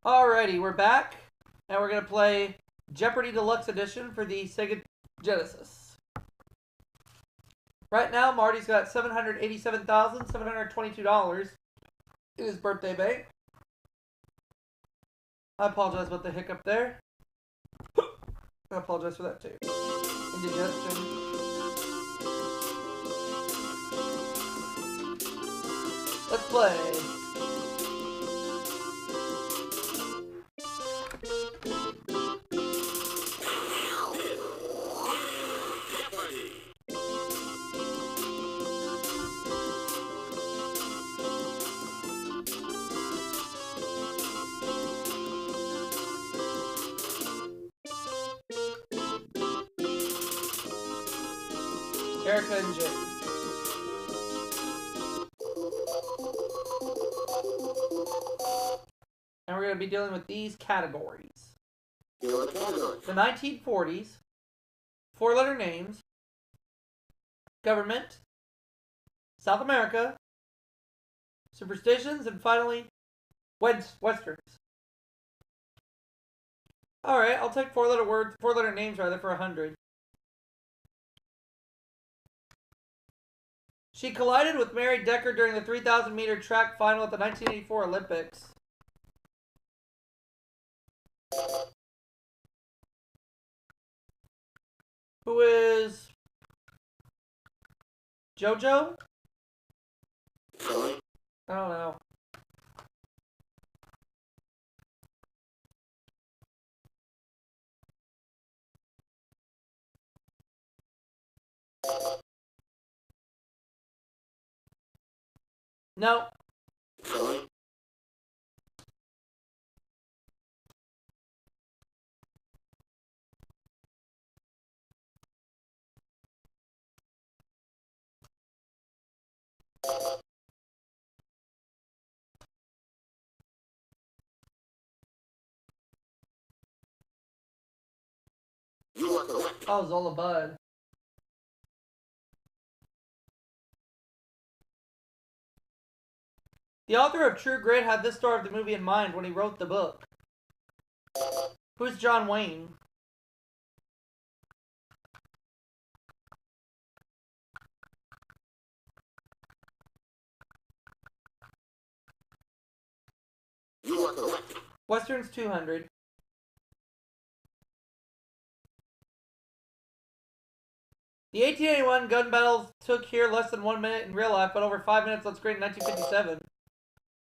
Alrighty, we're back. Now we're going to play Jeopardy Deluxe Edition for the Sega Genesis. Right now, Marty's got $787,722 in his birthday bank. I apologize about the hiccup there. I apologize for that too. Indigestion. Let's play. Erica and Jim. And we're going to be dealing with these categories. The 1940s, 4-letter names, government, South America, superstitions, and finally, westerns. Alright, I'll take 4-letter names rather for 100. She collided with Mary Decker during the 3,000-meter track final at the 1984 Olympics. Who is JoJo? I don't know. No. Oh, Zola Bud. The author of True Grit had this star of the movie in mind when he wrote the book. Who's John Wayne? Western's 200. The 1881 gun battles took here less than 1 minute in real life, but over 5 minutes on screen in 1957.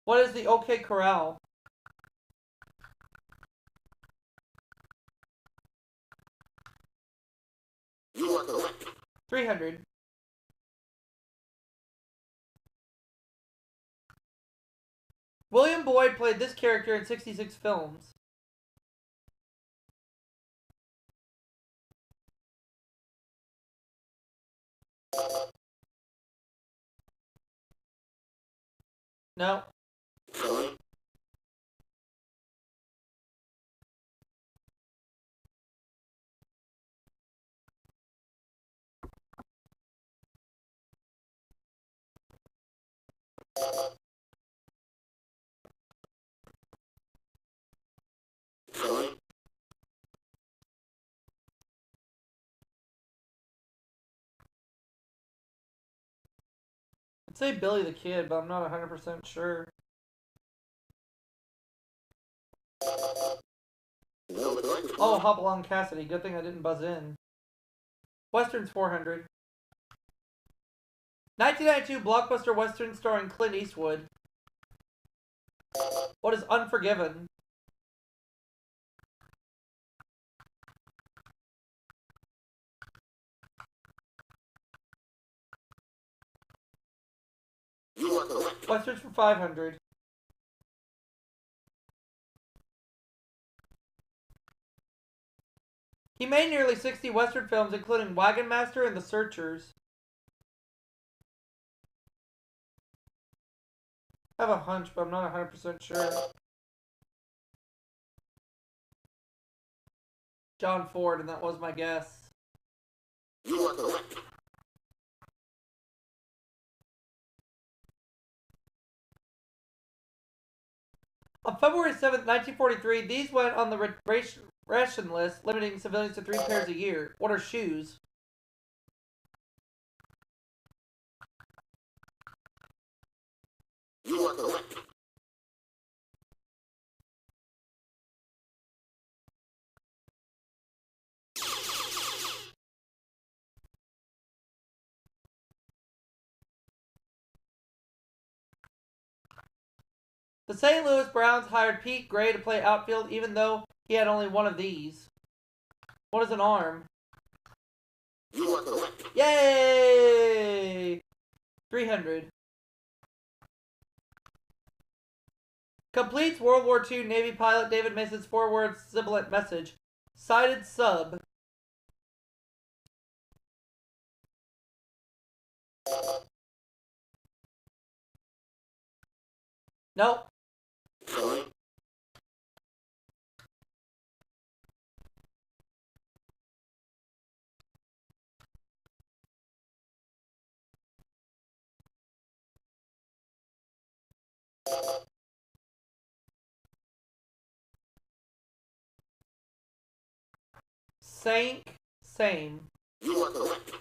What is the OK Corral? You are correct. 300. William Boyd played this character in 66 films. No. I'd say Billy the Kid, but I'm not 100% sure. Oh, Hopalong Cassidy. Good thing I didn't buzz in. Western's 400. 1992 blockbuster western starring Clint Eastwood. What is Unforgiven? Westerns for 500. He made nearly 60 Western films, including Wagon Master and The Searchers. I have a hunch, but I'm not 100% sure. John Ford, and that was my guess. You are correct. On February 7th, 1943, these went on the ration list, limiting civilians to 3 pairs a year. What are shoes? You are correct. The St. Louis Browns hired Pete Gray to play outfield even though he had only one of these. What is an arm? You are correct. Yay! 300. Completes World War II Navy pilot David Mason's 4-word sibilant message. Sighted sub. Nope. Sorry. Sank. Same. You are correct.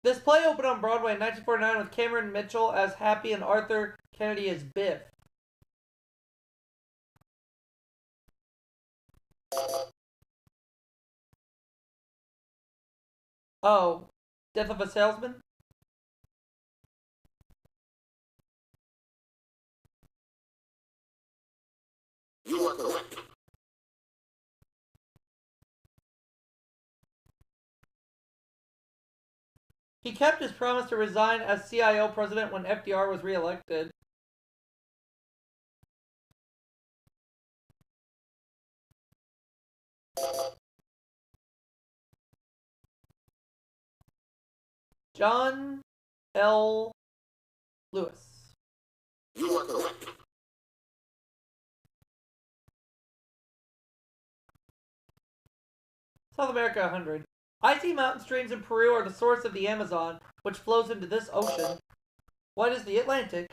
This play opened on Broadway in 1949 with Cameron Mitchell as Happy and Arthur Kennedy as Biff. Oh, Death of a Salesman? You are correct. He kept his promise to resign as CIO president when FDR was reelected. John L. Lewis. You are correct. South America 100. Icy mountain streams in Peru are the source of the Amazon, which flows into this ocean. What is the Atlantic?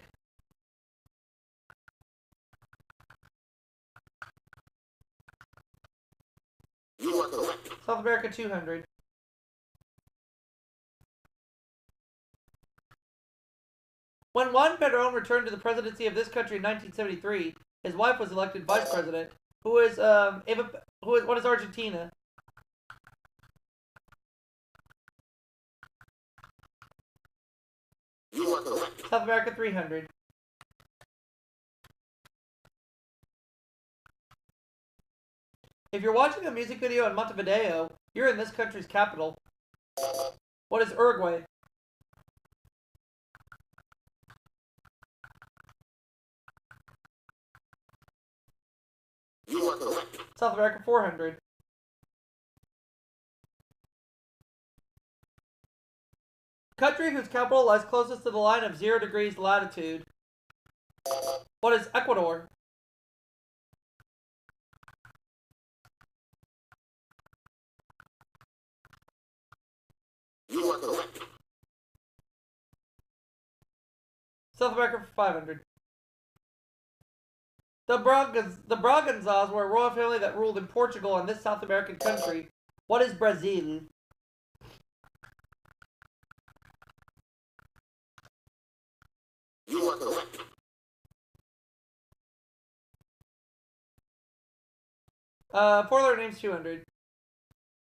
You are correct. South America 200. When Juan Perón returned to the presidency of this country in 1973, his wife was elected vice president. What is Argentina? You are correct. South America 300. If you're watching a music video in Montevideo, you're in this country's capital. What is Uruguay? You are correct. South America 400. Country whose capital lies closest to the line of 0 degrees latitude. What is Ecuador? You are correct. South America for 500. The Braganzas were a royal family that ruled in Portugal and this South American country. What is Brazil? You are correct. Four-letter names 200.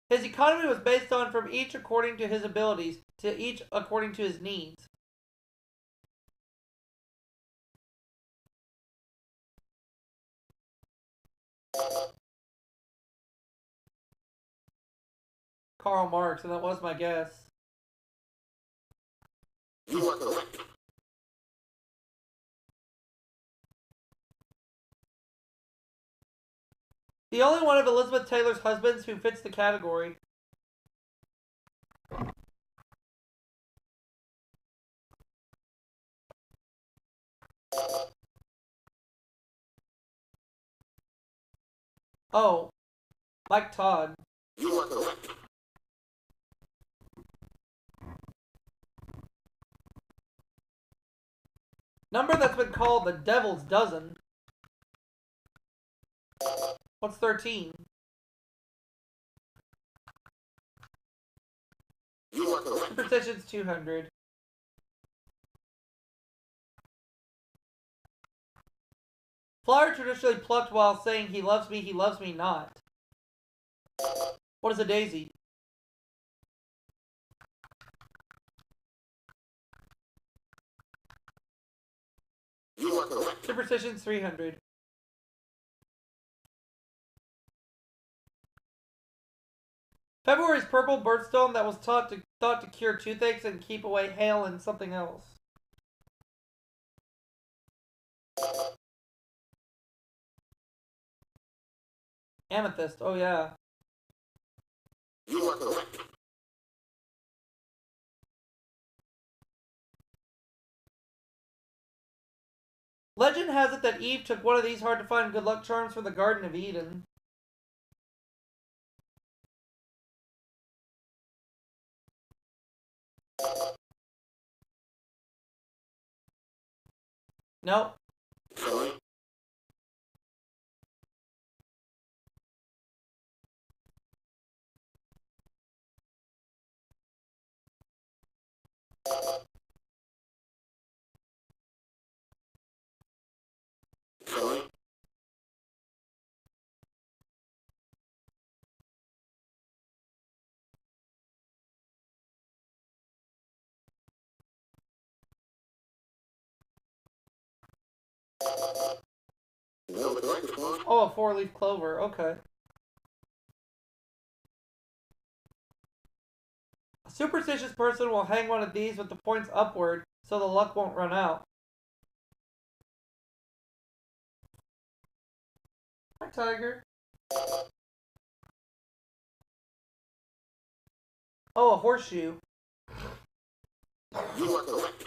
His economy was based on from each according to his abilities, to each according to his needs. Karl Marx, and that was my guess. You are correct. The only one of Elizabeth Taylor's husbands who fits the category. Oh, Mike Todd. You are correct. Number that's been called the devil's dozen. What's 13? You are correct. Superstition's 200. Flower traditionally plucked while saying he loves me not. What is a daisy? You are correct. Superstition's 300. February's purple birthstone that was thought to cure toothaches and keep away hail and something else. Amethyst, oh yeah. You are correct. Legend has it that Eve took one of these hard to find good luck charms from the Garden of Eden. Nope. Sorry. Sorry. No, the correct response. Oh, a four-leaf clover, okay. A superstitious person will hang one of these with the points upward so the luck won't run out. Hi, Tiger. Oh, a horseshoe. You are correct.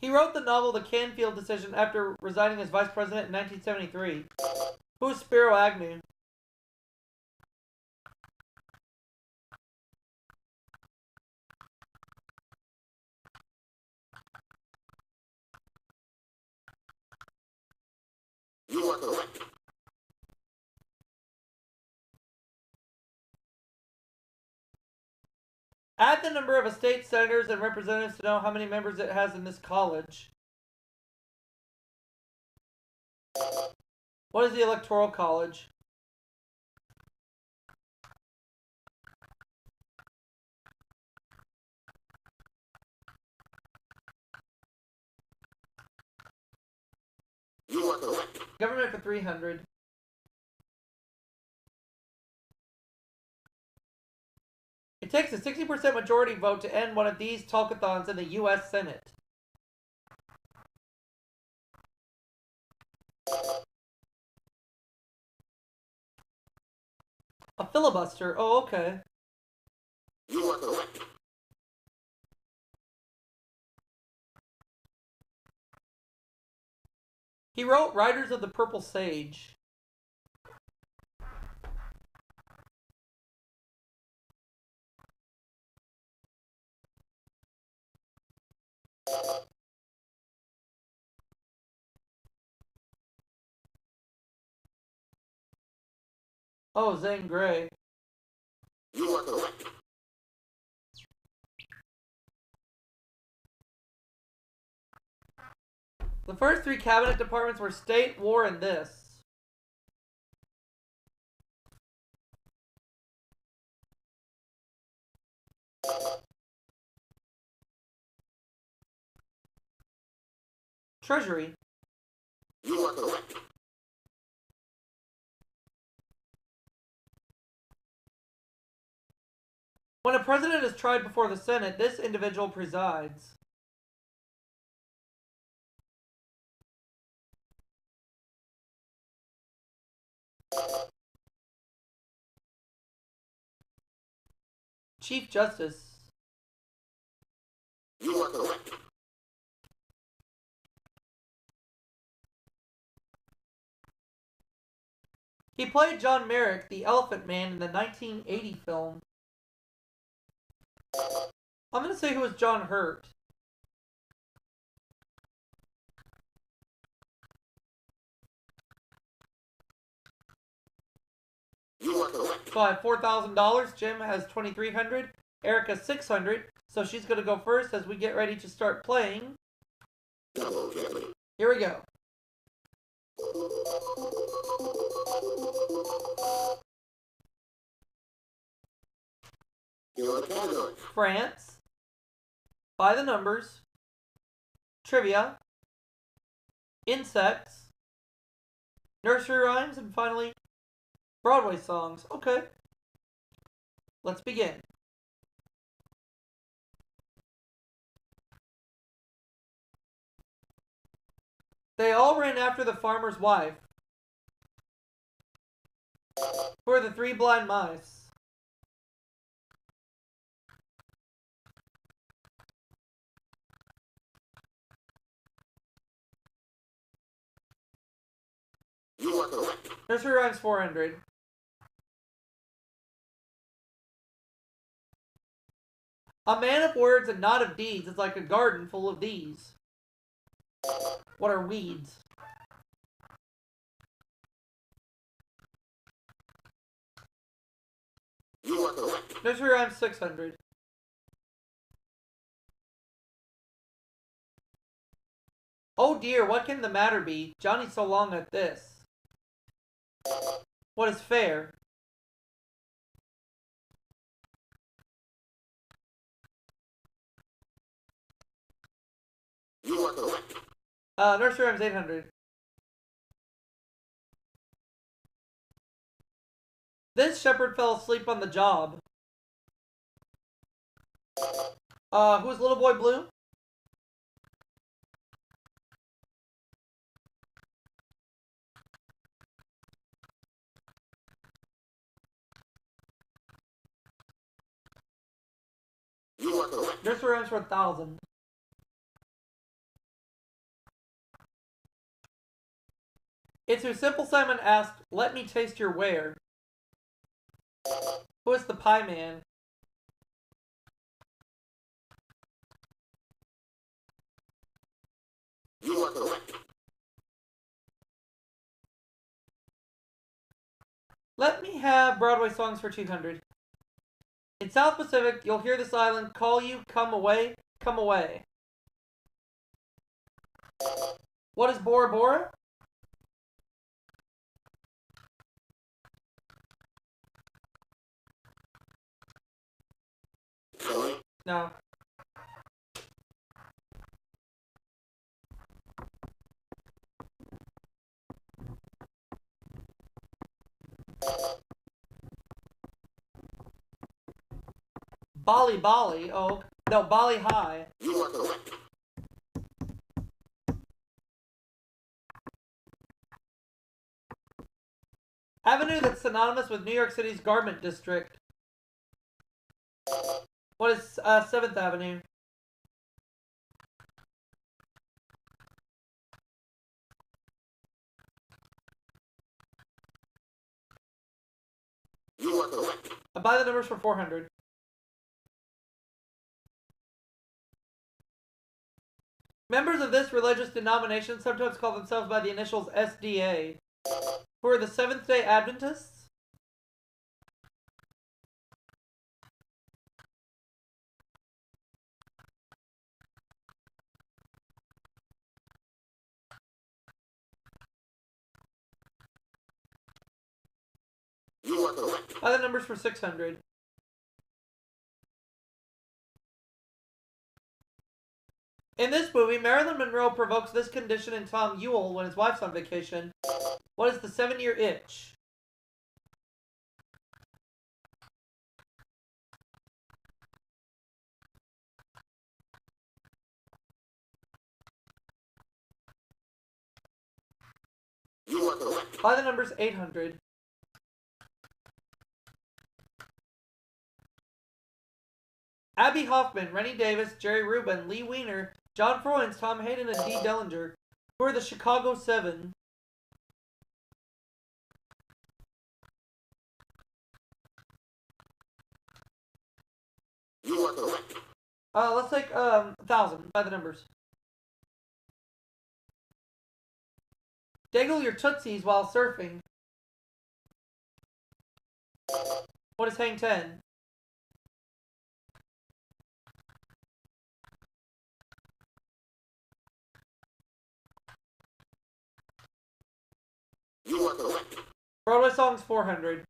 He wrote the novel The Canfield Decision after resigning as vice president in 1973. Who is Spiro Agnew? You are correct. Add the number of state senators and representatives to know how many members it has in this college. What is the Electoral College? You are correct. Government for 300. It takes a 60% majority vote to end one of these talkathons in the U.S. Senate. A filibuster. Oh, okay. You are correct. He wrote Riders of the Purple Sage. Oh, Zane Grey. You are correct. The first three cabinet departments were State, War, and this. Treasury. You are correct. When a president is tried before the Senate, this individual presides. Chief Justice. You are correct. He played John Merrick, the Elephant Man, in the 1980 film. I'm gonna say who was John Hurt. You are correct. So I have $4,000. Jim has $2,300. Erica 600. So she's gonna go first as we get ready to start playing. Double Jeopardy. Here we go. Your categories. France. By the numbers. Trivia. Insects. Nursery rhymes, and finally, Broadway songs. Okay. Let's begin. They all ran after the farmer's wife. Who are the three blind mice? You are correct. Nursery rhymes 400. A man of words and not of deeds is like a garden full of these. What are weeds? You are correct. Nursery rhymes 600. Oh dear, what can the matter be? Johnny's so long at this. What is fair? You are correct. Nursery rhymes 800. This shepherd fell asleep on the job. Who's Little Boy Blue? You are correct. Nursery rhymes for 1,000. It's who Simple Simon asked, "Let me taste your ware." Who is the Pie Man? You are correct. Let me have Broadway songs for 200. In South Pacific, you'll hear this island call you, come away, come away. What is Bora Bora? Sorry. No. Bali Bali. Oh, no, Bali High. You are correct. Avenue that's synonymous with New York City's garment district. What is 7th Avenue? You are correct. Buy the numbers for 400. Members of this religious denomination sometimes call themselves by the initials SDA. Who are the Seventh-day Adventists? You are correct. Buy the numbers for 600. In this movie, Marilyn Monroe provokes this condition in Tom Ewell when his wife's on vacation. What is the 7-year itch? You are correct. Buy the numbers 800. Abby Hoffman, Rennie Davis, Jerry Rubin, Lee Weiner, John Froines, Tom Hayden, and Dee Dellinger. Who are the Chicago 7? You are correct. Let's take 1,000 by the numbers. Dangle your tootsies while surfing. What is hang 10? You are correct. Broadway songs 400.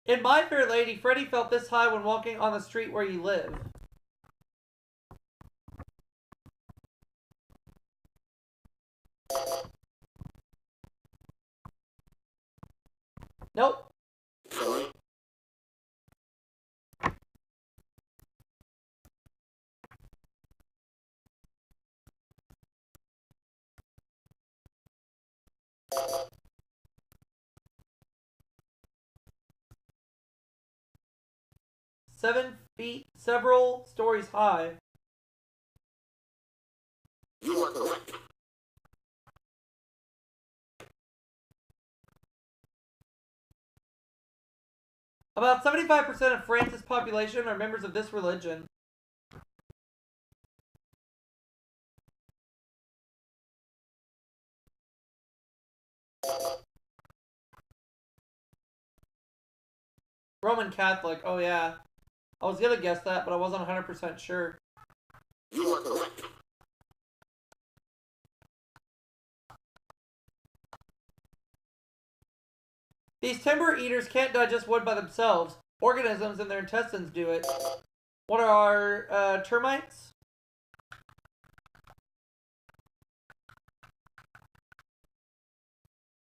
In My Fair Lady, Freddie felt this high when walking on the street where you live. Nope. Sorry. Seven feet, several stories high. You are correct. About 75% of France's population are members of this religion. Roman Catholic, oh yeah. I was gonna guess that, but I wasn't 100% sure. You are correct. These timber eaters can't digest wood by themselves. Organisms in their intestines do it. What are termites?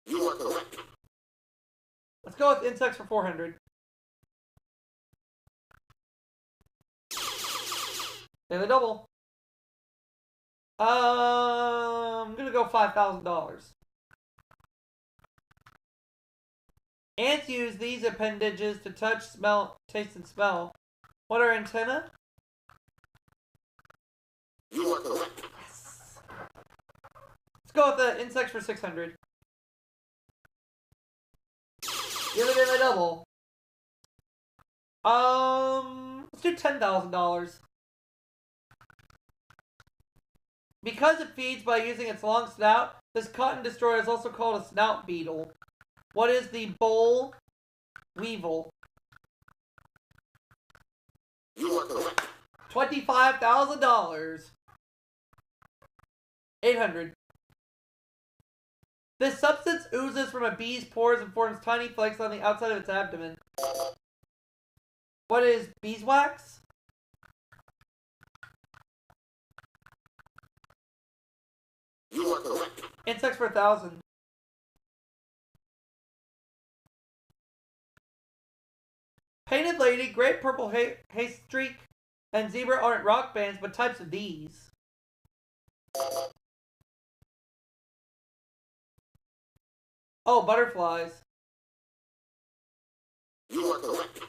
You are correct. Let's go with insects for 400. Daily double. I'm gonna go $5,000. Ants use these appendages to touch, smell, taste, and smell. What are antennae? You are correct. Yes. Let's go with the insects for 600. Give it in a double. Let's do $10,000. Because it feeds by using its long snout, this cotton destroyer is also called a snout beetle. What is the boll weevil? You are correct. $25,000. 800. This substance oozes from a bee's pores and forms tiny flakes on the outside of its abdomen. What is beeswax? You are correct. Insects for 1,000. Painted Lady, Great Purple Haze Streak, and Zebra aren't rock bands, but types of these. Oh, butterflies. You are correct.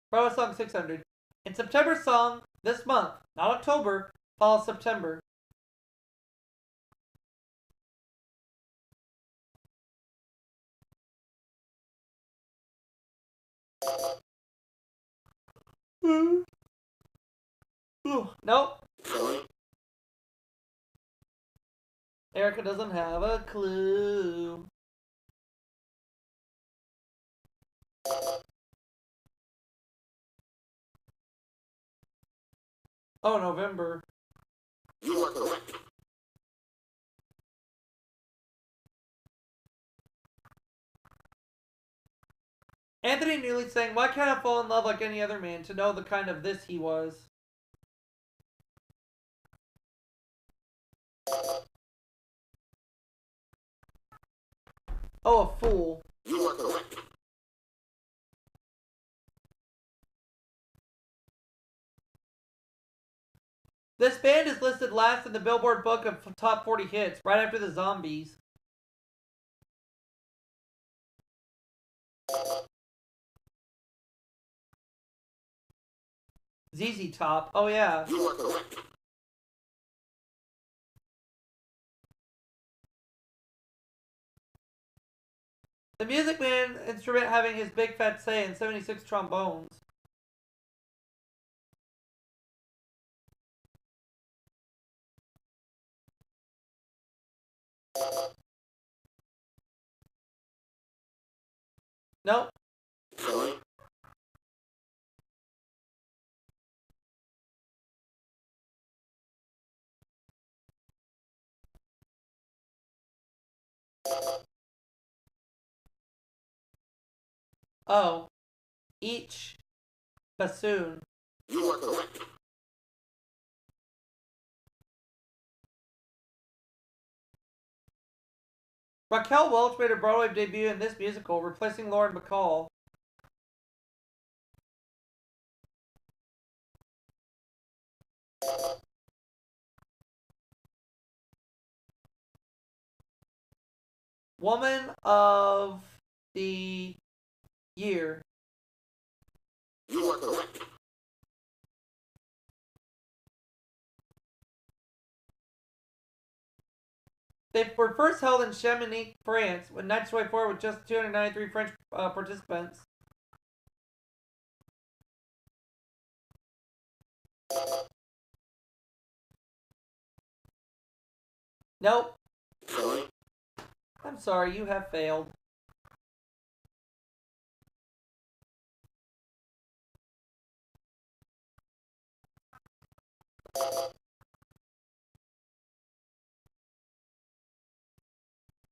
Bravo song 600. In September song, this month, not October, follows September. Nope. Sorry. Erica doesn't have a clue. Oh, November. You are correct. Anthony Newley saying, "Why can't I fall in love like any other man to know the kind of this he was?" Oh, a fool. You are correct. This band is listed last in the Billboard book of top 40 hits, right after the Zombies. ZZ Top. Oh, yeah. You are correct. The Music Man instrument having his big fat say and 76 trombones. Nope. Sorry. Oh. Each bassoon. You are correct. Raquel Welch made her Broadway debut in this musical, replacing Lauren Bacall. Woman of the Year. You are correct. They were first held in Chamonix, France, when 1924 with just 293 French participants. Nope. Sorry. I'm sorry, you have failed.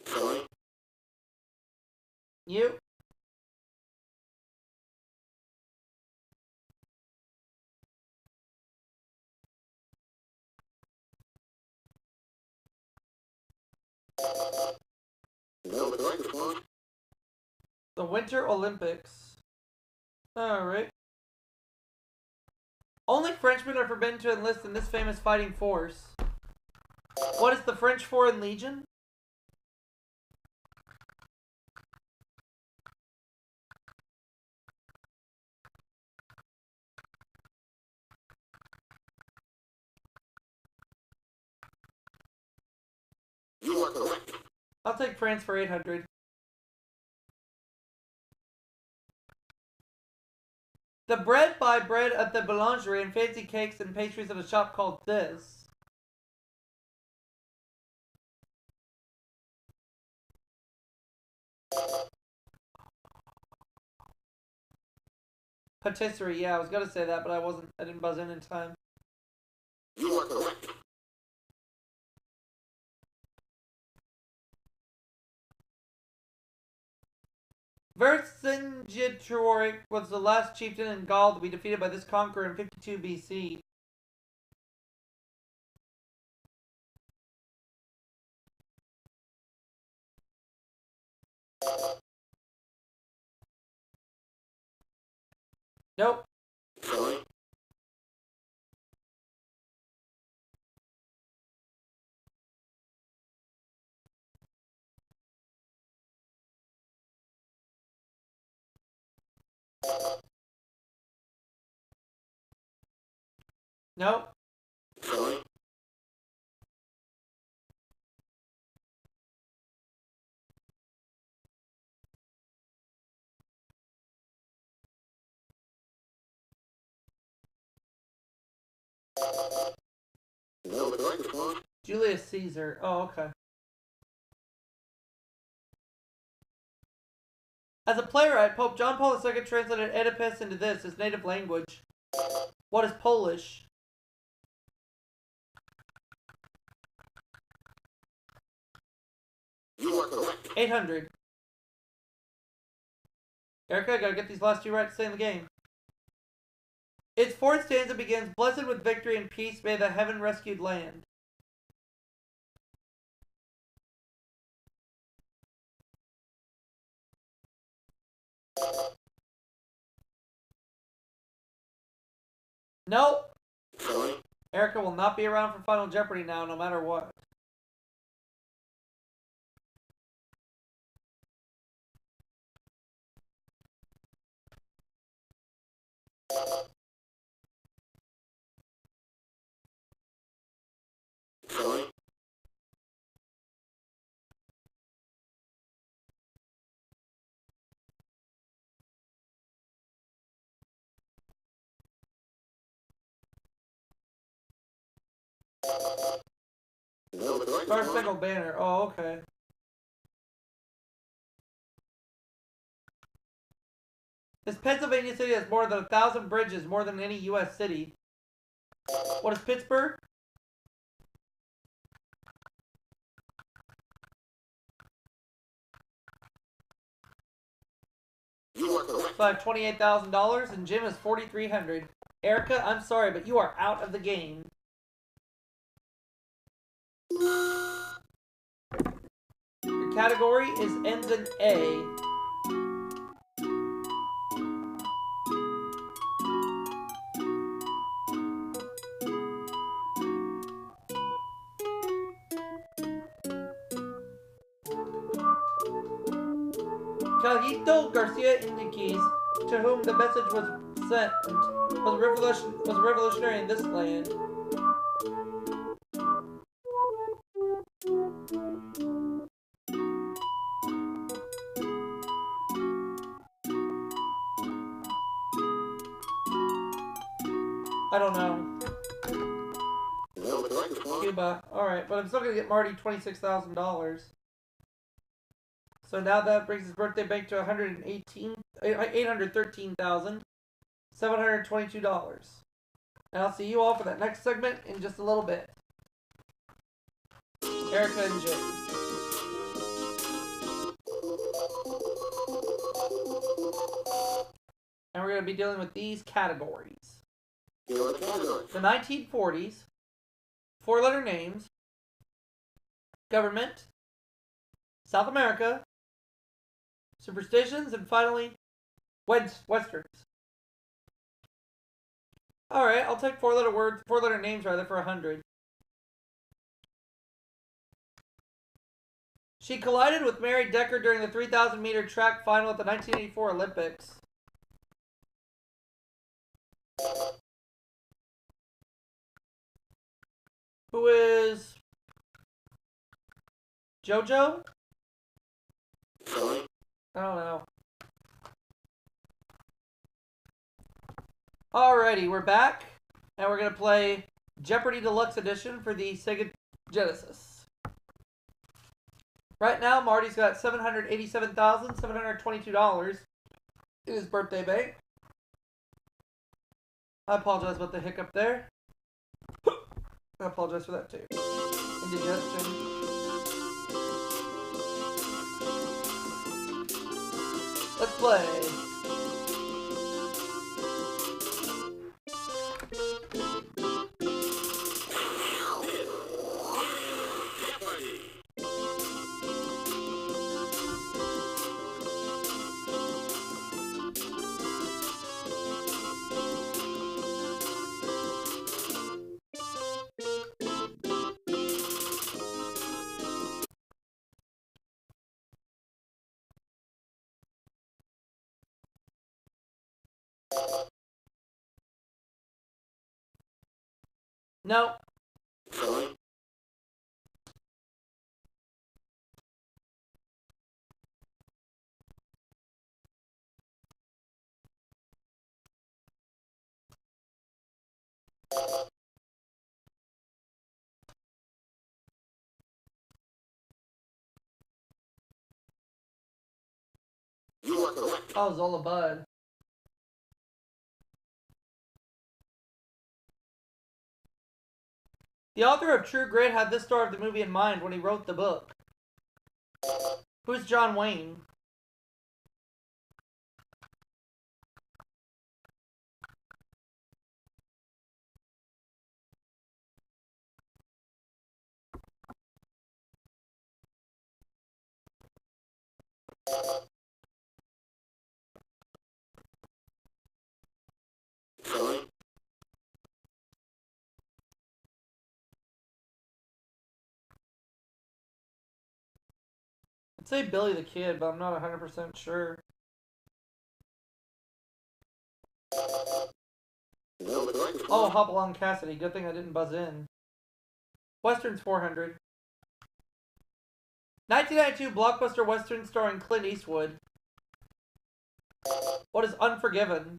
Sorry. You. No, the correct response. The Winter Olympics. Alright. Only Frenchmen are forbidden to enlist in this famous fighting force. What is the French Foreign Legion? You are correct. I'll take France for 800. The bread buy bread at the boulangerie and fancy cakes and pastries at a shop called this. Patisserie, yeah, I was gonna say that, but I didn't buzz in time. You are correct. Vercingetorix was the last chieftain in Gaul to be defeated by this conqueror in 52 BC. Nope. Sorry. Nope. Sorry. No, the correct response. Julius Caesar. Oh, okay. As a playwright, Pope John Paul II translated Oedipus into this, his native language. What is Polish? You are correct. 800. Erica, gotta get these last two right to stay in the game. Its fourth stanza begins, "Blessed with victory and peace may the heaven rescued land." Nope. Sorry. Erica will not be around for Final Jeopardy now, no matter what. Sorry. No, the correct Star response. Spangled Banner. Oh, okay. This Pennsylvania city has more than 1,000 bridges, more than any U.S. city. What is Pittsburgh? You are correct. So I have $28,000 and Jim is $4,300. Erica, I'm sorry, but you are out of the game. Your category is ends in A. Calito Garcia Indiquez, to whom the message was sent, was revolutionary in this land. I don't know. No, the correct response. Cuba. Alright, but I'm still going to get Marty $26,000. So now that brings his birthday bank to $813,722. And I'll see you all for that next segment in just a little bit. Erica and Jim. And we're going to be dealing with these categories. You are the category. The 1940s, 4-letter names, government, South America, superstitions, and finally, westerns. Alright, I'll take 4-letter names rather, for 100. She collided with Mary Decker during the 3,000-meter track final at the 1984 Olympics. Who is JoJo? Sorry. I don't know. Alrighty, we're back, and we're going to play Jeopardy Deluxe Edition for the Sega Genesis. Right now, Marty's got $787,722 in his birthday bank. I apologize about the hiccup there. I apologize for that too. Indigestion. Let's play. No. Sorry. You are correct. Oh, Zola Bud. The author of True Grit had this star of the movie in mind when he wrote the book. Who's John Wayne? Sorry. I'd say Billy the Kid, but I'm not 100% sure. No, the correct response. Oh, Hopalong Cassidy. Good thing I didn't buzz in. Western's 400. 1992 blockbuster western starring Clint Eastwood. What is Unforgiven?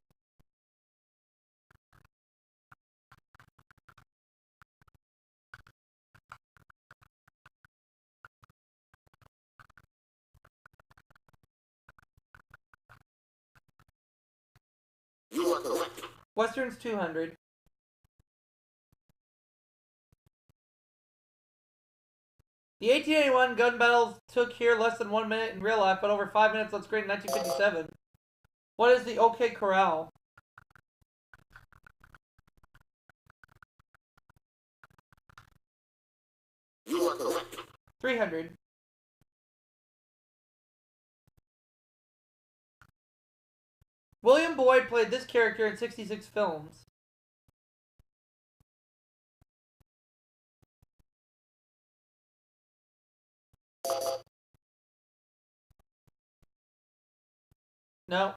are correct. Western's 200. The 1881 gun battles took here less than 1 minute in real life, but over 5 minutes on screen in 1957. What is the OK Corral? You are correct. 300. William Boyd played this character in 66 films. No.